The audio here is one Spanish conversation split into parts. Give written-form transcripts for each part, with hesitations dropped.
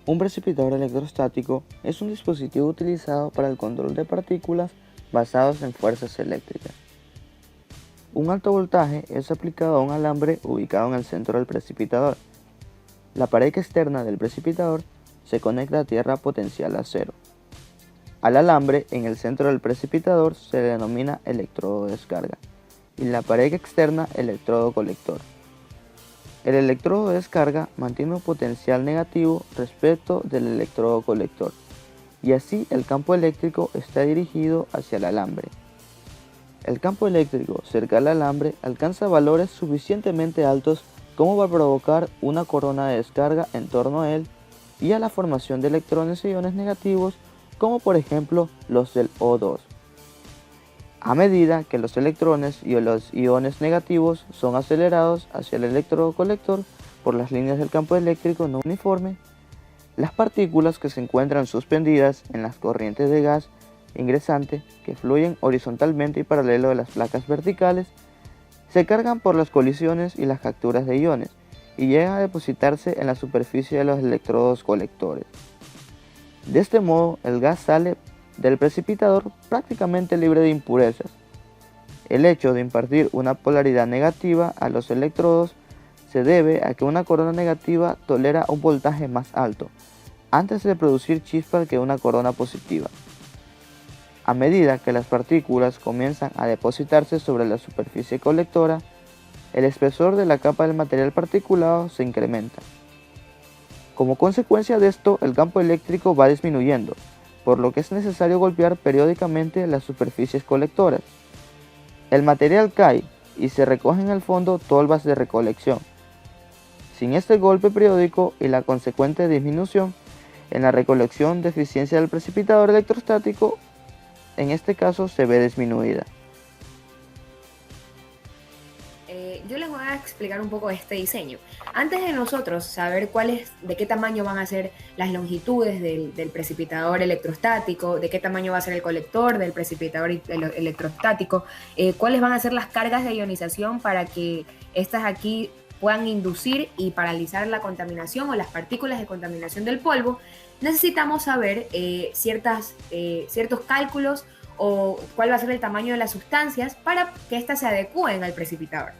Un precipitador electrostático es un dispositivo utilizado para el control de partículas basados en fuerzas eléctricas. Un alto voltaje es aplicado a un alambre ubicado en el centro del precipitador. La pared externa del precipitador se conecta a tierra potencial a cero. Al alambre en el centro del precipitador se le denomina electrodo de descarga y la pared externa electrodo colector. El electrodo de descarga mantiene un potencial negativo respecto del electrodo colector y así el campo eléctrico está dirigido hacia el alambre. El campo eléctrico cerca del alambre alcanza valores suficientemente altos como para provocar una corona de descarga en torno a él y a la formación de electrones e iones negativos, como por ejemplo los del O2. A medida que los electrones y los iones negativos son acelerados hacia el electrodo colector por las líneas del campo eléctrico no uniforme, las partículas que se encuentran suspendidas en las corrientes de gas ingresante que fluyen horizontalmente y paralelo de las placas verticales se cargan por las colisiones y las capturas de iones y llegan a depositarse en la superficie de los electrodos colectores. De este modo, el gas sale del precipitador prácticamente libre de impurezas. El hecho de impartir una polaridad negativa a los electrodos se debe a que una corona negativa tolera un voltaje más alto antes de producir chispas que una corona positiva. A medida que las partículas comienzan a depositarse sobre la superficie colectora, el espesor de la capa del material particulado se incrementa. Como consecuencia de esto, el campo eléctrico va disminuyendo, por lo que es necesario golpear periódicamente las superficies colectoras. El material cae y se recogen al fondo tolvas de recolección. Sin este golpe periódico y la consecuente disminución en la recolección de eficiencia del precipitador electrostático, en este caso se ve disminuida. Yo les voy a explicar un poco este diseño. Antes de nosotros saber de qué tamaño van a ser las longitudes del precipitador electrostático, de qué tamaño va a ser el colector del precipitador electrostático, cuáles van a ser las cargas de ionización para que estas aquí puedan inducir y paralizar la contaminación o las partículas de contaminación del polvo, necesitamos saber ciertos cálculos o cuál va a ser el tamaño de las sustancias para que éstas se adecúen al precipitador.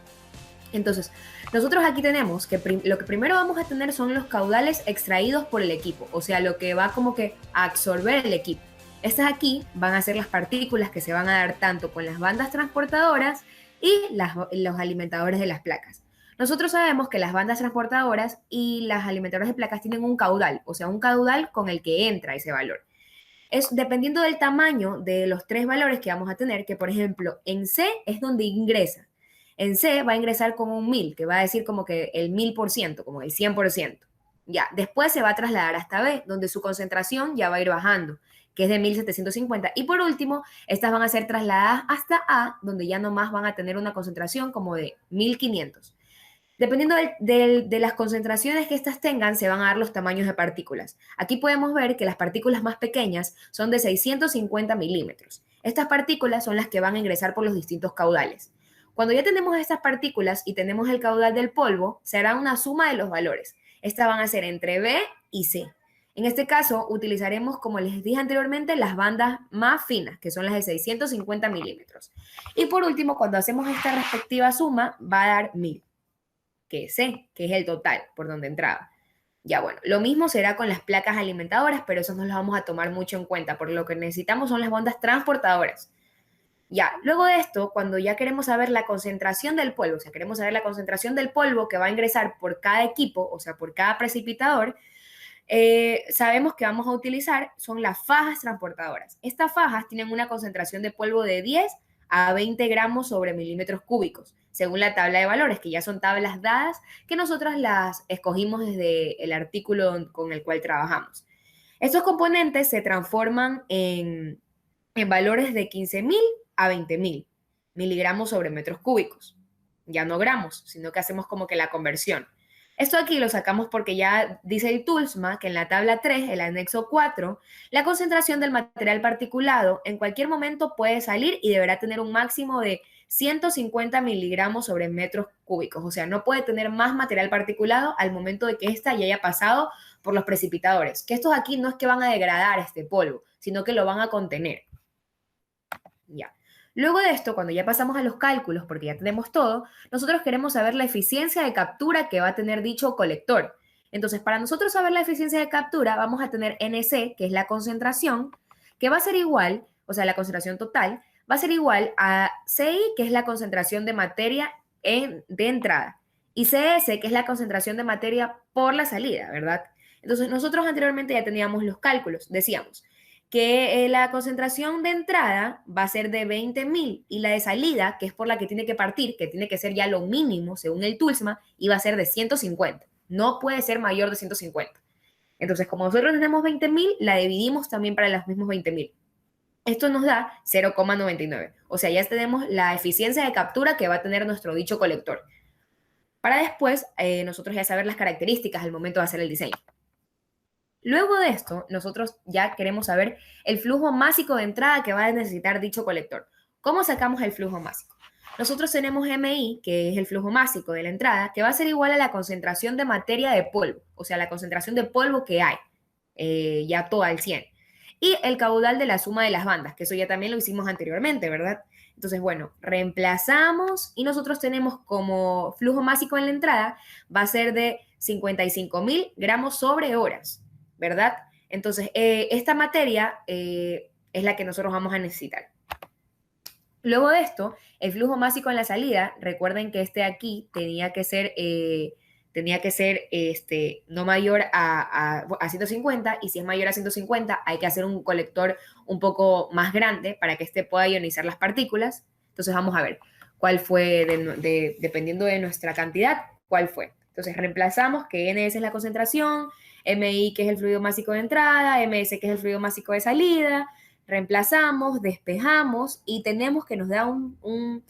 Entonces, nosotros aquí tenemos que lo que primero vamos a tener son los caudales extraídos por el equipo, o sea, lo que va como que a absorber el equipo. Estas aquí van a ser las partículas que se van a dar tanto con las bandas transportadoras y los alimentadores de las placas. Nosotros sabemos que las bandas transportadoras y las alimentadoras de placas tienen un caudal, o sea, un caudal con el que entra ese valor. Es dependiendo del tamaño de los tres valores que vamos a tener, que por ejemplo en C es donde ingresa. En C va a ingresar como un 1000, que va a decir como que el 1000%, como el 100%. Ya, después se va a trasladar hasta B, donde su concentración ya va a ir bajando, que es de 1750. Y por último, estas van a ser trasladadas hasta A, donde ya nomás van a tener una concentración como de 1500. Dependiendo de las concentraciones que estas tengan, se van a dar los tamaños de partículas. Aquí podemos ver que las partículas más pequeñas son de 650 milímetros. Estas partículas son las que van a ingresar por los distintos caudales. Cuando ya tenemos estas partículas y tenemos el caudal del polvo, se hará una suma de los valores. Estas van a ser entre B y C. En este caso, utilizaremos, como les dije anteriormente, las bandas más finas, que son las de 650 milímetros. Y por último, cuando hacemos esta respectiva suma, va a dar 1000 que C, que es el total por donde entraba. Ya bueno, lo mismo será con las placas alimentadoras, pero eso no lo vamos a tomar mucho en cuenta, porque lo que necesitamos son las bandas transportadoras. Ya, luego de esto, cuando ya queremos saber la concentración del polvo, o sea, queremos saber la concentración del polvo que va a ingresar por cada equipo, o sea, por cada precipitador, sabemos que vamos a utilizar son las fajas transportadoras. Estas fajas tienen una concentración de polvo de 10 a 20 gramos sobre milímetros cúbicos, según la tabla de valores, que ya son tablas dadas que nosotros las escogimos desde el artículo con el cual trabajamos. Estos componentes se transforman en valores de 15.000 a 20.000 miligramos sobre metros cúbicos. Ya no gramos, sino que hacemos como que la conversión. Esto aquí lo sacamos porque ya dice el TULSMA que en la tabla 3, el anexo 4, la concentración del material particulado en cualquier momento puede salir y deberá tener un máximo de 150 miligramos sobre metros cúbicos. O sea, no puede tener más material particulado al momento de que ésta ya haya pasado por los precipitadores. Que estos aquí no es que van a degradar este polvo, sino que lo van a contener. Ya. Luego de esto, cuando ya pasamos a los cálculos, porque ya tenemos todo, nosotros queremos saber la eficiencia de captura que va a tener dicho colector. Entonces, para nosotros saber la eficiencia de captura, vamos a tener NC, que es la concentración, que va a ser igual, o sea, la concentración total, va a ser igual a CI, que es la concentración de materia de entrada, y CS, que es la concentración de materia por la salida, ¿verdad? Entonces, nosotros anteriormente ya teníamos los cálculos, decíamos que la concentración de entrada va a ser de 20.000 y la de salida, que es por la que tiene que partir, que tiene que ser ya lo mínimo según el TULSMA, iba a ser de 150. No puede ser mayor de 150. Entonces, como nosotros tenemos 20.000, la dividimos también para los mismos 20.000. Esto nos da 0,99. O sea, ya tenemos la eficiencia de captura que va a tener nuestro dicho colector. Para después, nosotros ya saber las características al momento de hacer el diseño. Luego de esto, nosotros ya queremos saber el flujo másico de entrada que va a necesitar dicho colector. ¿Cómo sacamos el flujo másico? Nosotros tenemos MI, que es el flujo másico de la entrada, que va a ser igual a la concentración de materia de polvo, o sea, la concentración de polvo que hay, ya toda al 100. Y el caudal de la suma de las bandas, que eso ya también lo hicimos anteriormente, ¿verdad? Entonces, bueno, reemplazamos y nosotros tenemos como flujo másico en la entrada, va a ser de 55.000 gramos sobre horas. ¿Verdad? Entonces, esta materia es la que nosotros vamos a necesitar. Luego de esto, el flujo másico en la salida, recuerden que este aquí tenía que ser no mayor a 150, y si es mayor a 150 hay que hacer un colector un poco más grande para que este pueda ionizar las partículas. Entonces vamos a ver cuál fue, dependiendo de nuestra cantidad, cuál fue. Entonces reemplazamos que NS es la concentración, MI que es el fluido másico de entrada, MS que es el fluido másico de salida, reemplazamos, despejamos y tenemos que nos da un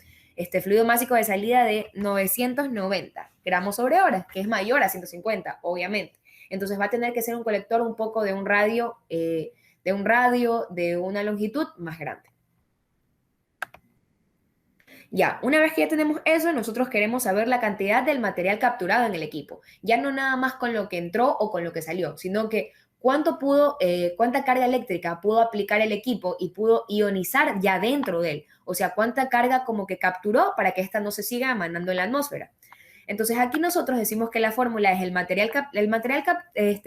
fluido másico de salida de 990 gramos sobre horas, que es mayor a 150, obviamente. Entonces va a tener que ser un colector un poco de un radio, de una longitud más grande. Ya, una vez que ya tenemos eso, nosotros queremos saber la cantidad del material capturado en el equipo. Ya no nada más con lo que entró o con lo que salió, sino que cuánta carga eléctrica pudo aplicar el equipo y pudo ionizar ya dentro de él. O sea, cuánta carga como que capturó para que ésta no se siga mandando en la atmósfera. Entonces aquí nosotros decimos que la fórmula es el material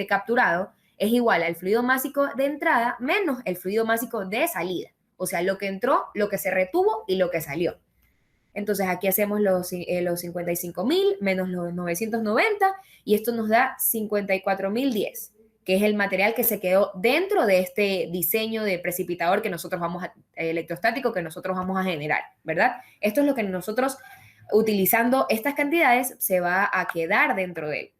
capturado es igual al fluido másico de entrada menos el fluido másico de salida. O sea, lo que entró, lo que se retuvo y lo que salió. Entonces aquí hacemos los 55.000 menos los 990 y esto nos da 54.010, que es el material que se quedó dentro de este diseño de precipitador que nosotros electrostático que nosotros vamos a generar, ¿verdad? Esto es lo que nosotros, utilizando estas cantidades, se va a quedar dentro de él.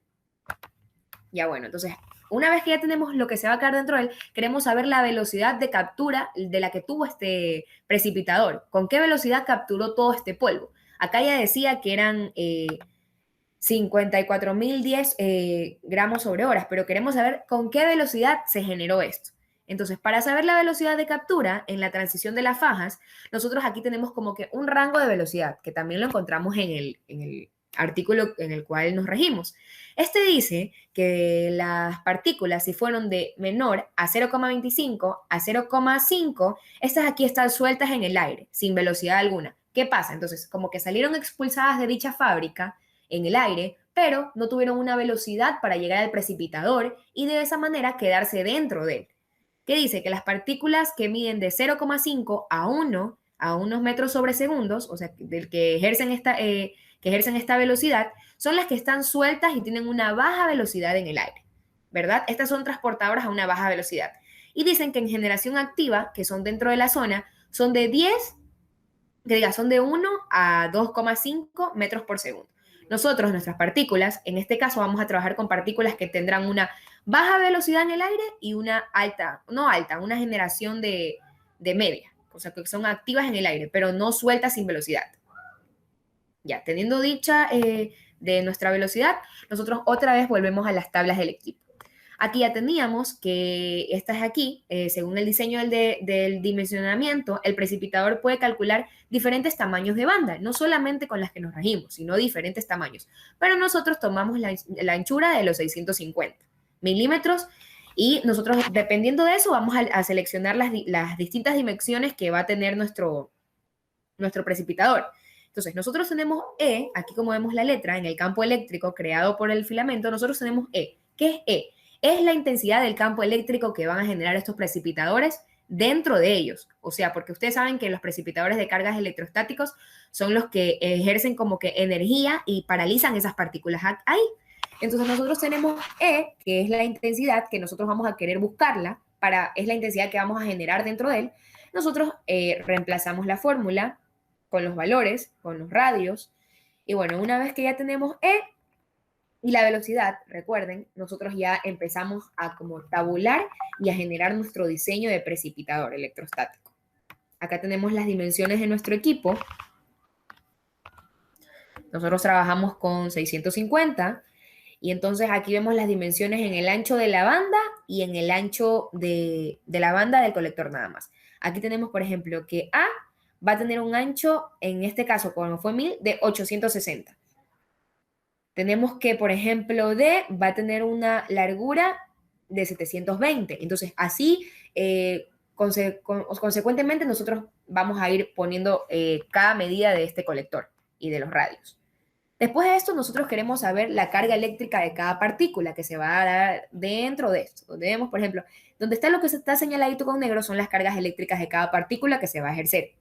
Ya bueno, entonces, una vez que ya tenemos lo que se va a quedar dentro de él, queremos saber la velocidad de captura de la que tuvo este precipitador. ¿Con qué velocidad capturó todo este polvo? Acá ya decía que eran 54.010 gramos sobre horas, pero queremos saber con qué velocidad se generó esto. Entonces, para saber la velocidad de captura en la transición de las fajas, nosotros aquí tenemos como que un rango de velocidad, que también lo encontramos en el artículo en el cual nos regimos. Este dice que las partículas, si fueron de menor a 0,25 a 0,5, estas aquí están sueltas en el aire, sin velocidad alguna. ¿Qué pasa? Entonces, como que salieron expulsadas de dicha fábrica en el aire, pero no tuvieron una velocidad para llegar al precipitador y de esa manera quedarse dentro de él. ¿Qué dice? Que las partículas que miden de 0,5 a 1 a unos metros sobre segundos, o sea, que ejercen esta velocidad, son las que están sueltas y tienen una baja velocidad en el aire, ¿verdad? Estas son transportadoras a una baja velocidad. Y dicen que en generación activa, que son dentro de la zona, son de 1 a 2,5 metros por segundo. Nosotros, nuestras partículas, en este caso vamos a trabajar con partículas que tendrán una baja velocidad en el aire y una una generación de media, o sea, que son activas en el aire, pero no sueltas sin velocidad. Ya, teniendo de nuestra velocidad, nosotros otra vez volvemos a las tablas del equipo. Aquí ya teníamos que estas aquí, según el diseño del dimensionamiento, el precipitador puede calcular diferentes tamaños de banda, no solamente con las que nos regimos, sino diferentes tamaños. Pero nosotros tomamos la anchura de los 650 milímetros y nosotros, dependiendo de eso, vamos a seleccionar las distintas dimensiones que va a tener nuestro precipitador. Entonces, nosotros tenemos E, aquí como vemos la letra, en el campo eléctrico creado por el filamento, nosotros tenemos E. ¿Qué es E? Es la intensidad del campo eléctrico que van a generar estos precipitadores dentro de ellos. O sea, porque ustedes saben que los precipitadores de cargas electrostáticos son los que ejercen como que energía y paralizan esas partículas ahí. Entonces nosotros tenemos E, que es la intensidad que nosotros vamos a querer buscarla, es la intensidad que vamos a generar dentro de él. Nosotros reemplazamos la fórmula con los valores, con los radios, y bueno, una vez que ya tenemos E y la velocidad, recuerden, nosotros ya empezamos a como tabular y a generar nuestro diseño de precipitador electrostático. Acá tenemos las dimensiones de nuestro equipo. Nosotros trabajamos con 650 y entonces aquí vemos las dimensiones en el ancho de la banda y en el ancho de la banda del colector nada más. Aquí tenemos, por ejemplo, que A va a tener un ancho, en este caso, como fue 1000, de 860. Tenemos que, por ejemplo, D va a tener una largura de 720. Entonces, así, consecuentemente, nosotros vamos a ir poniendo cada medida de este colector y de los radios. Después de esto, nosotros queremos saber la carga eléctrica de cada partícula que se va a dar dentro de esto. Donde vemos, por ejemplo, donde está lo que se está señaladito con negro son las cargas eléctricas de cada partícula que se va a ejercer.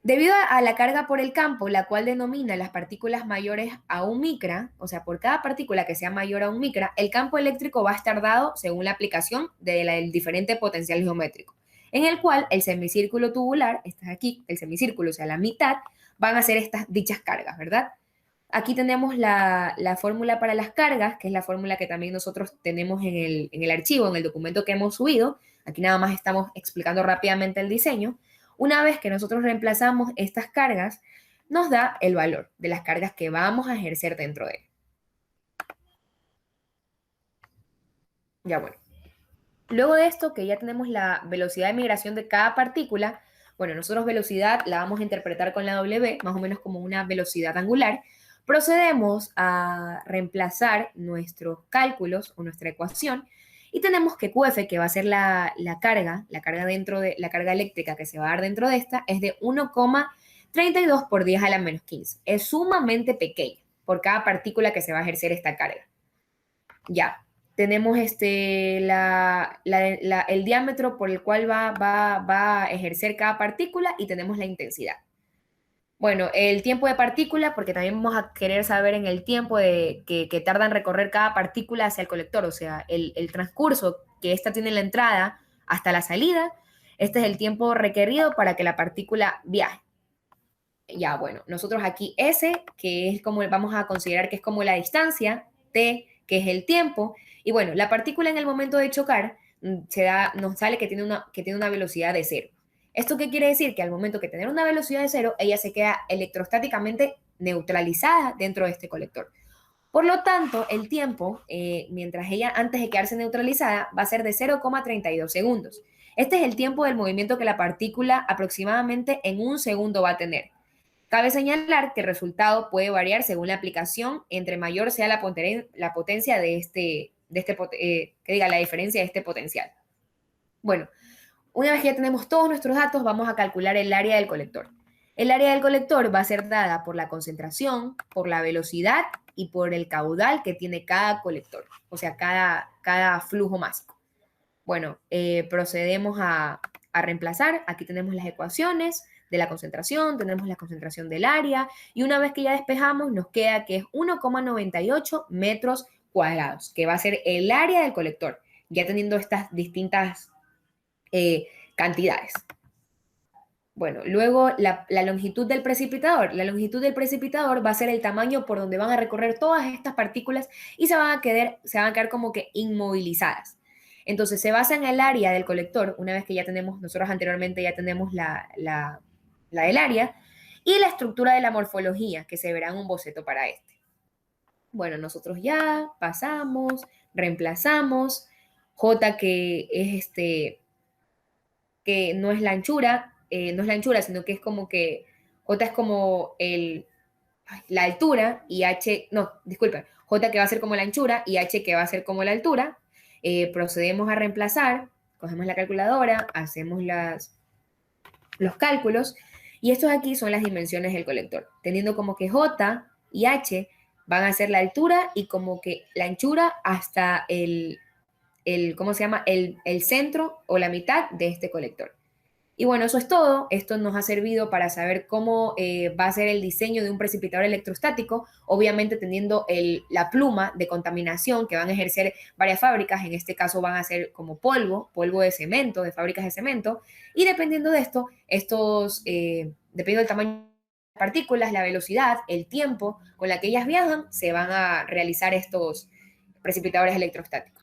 Debido a la carga por el campo, la cual denomina las partículas mayores a un micra, o sea, por cada partícula que sea mayor a un micra, el campo eléctrico va a estar dado según la aplicación del diferente potencial geométrico, en el cual el semicírculo tubular, está aquí, el semicírculo, o sea, la mitad, van a ser dichas cargas, ¿verdad? Aquí tenemos la fórmula para las cargas, que es la fórmula que también nosotros tenemos en el archivo, en el documento que hemos subido. Aquí nada más estamos explicando rápidamente el diseño. Una vez que nosotros reemplazamos estas cargas, nos da el valor de las cargas que vamos a ejercer dentro de él. Ya bueno. Luego de esto, que ya tenemos la velocidad de migración de cada partícula, bueno, nosotros velocidad la vamos a interpretar con la W, más o menos como una velocidad angular. Procedemos a reemplazar nuestros cálculos o nuestra ecuación y tenemos que QF, que va a ser la carga la carga eléctrica que se va a dar dentro de esta, es de 1,32 por 10 a la menos 15. Es sumamente pequeña por cada partícula que se va a ejercer esta carga. Ya, tenemos el diámetro por el cual va a ejercer cada partícula y tenemos la intensidad. Bueno, el tiempo de partícula, porque también vamos a querer saber en el tiempo que tarda en recorrer cada partícula hacia el colector, o sea, el transcurso que ésta tiene en la entrada hasta la salida, este es el tiempo requerido para que la partícula viaje. Ya, bueno, nosotros aquí S, que es como vamos a considerar que es como la distancia, T, que es el tiempo, y bueno, la partícula en el momento de chocar nos sale que tiene una velocidad de 0. ¿Esto qué quiere decir? Que al momento que tener una velocidad de 0, ella se queda electrostáticamente neutralizada dentro de este colector. Por lo tanto, el tiempo, mientras ella antes de quedarse neutralizada, va a ser de 0,32 segundos. Este es el tiempo del movimiento que la partícula aproximadamente en un segundo va a tener. Cabe señalar que el resultado puede variar según la aplicación, entre mayor sea la potencia la diferencia de este potencial. Bueno, una vez que ya tenemos todos nuestros datos, vamos a calcular el área del colector. El área del colector va a ser dada por la concentración, por la velocidad y por el caudal que tiene cada colector, o sea, cada flujo másico. Bueno, procedemos a reemplazar. Aquí tenemos las ecuaciones de la concentración, tenemos la concentración del área, y una vez que ya despejamos, nos queda que es 1,98 metros cuadrados, que va a ser el área del colector, ya teniendo estas distintas cantidades. Bueno, luego la longitud del precipitador. La longitud del precipitador va a ser el tamaño por donde van a recorrer todas estas partículas y se van a quedar como que inmovilizadas. Entonces se basa en el área del colector, una vez que ya tenemos, nosotros anteriormente ya tenemos la del área, y la estructura de la morfología, que se verá en un boceto para este. Bueno, nosotros ya pasamos, reemplazamos, J que es que no es la anchura, no es la anchura, sino que es como que J es como la altura y H, no, disculpen, J que va a ser como la anchura y H que va a ser como la altura. Procedemos a reemplazar, cogemos la calculadora, hacemos los cálculos y estos aquí son las dimensiones del colector, teniendo como que J y H van a ser la altura y como que la anchura hasta ¿cómo se llama? El centro o la mitad de este colector. Y bueno, eso es todo. Esto nos ha servido para saber cómo va a ser el diseño de un precipitador electrostático, obviamente teniendo la pluma de contaminación que van a ejercer varias fábricas, en este caso van a ser como polvo de cemento, de fábricas de cemento, y dependiendo de esto, dependiendo del tamaño de las partículas, la velocidad, el tiempo con la que ellas viajan, se van a realizar estos precipitadores electrostáticos.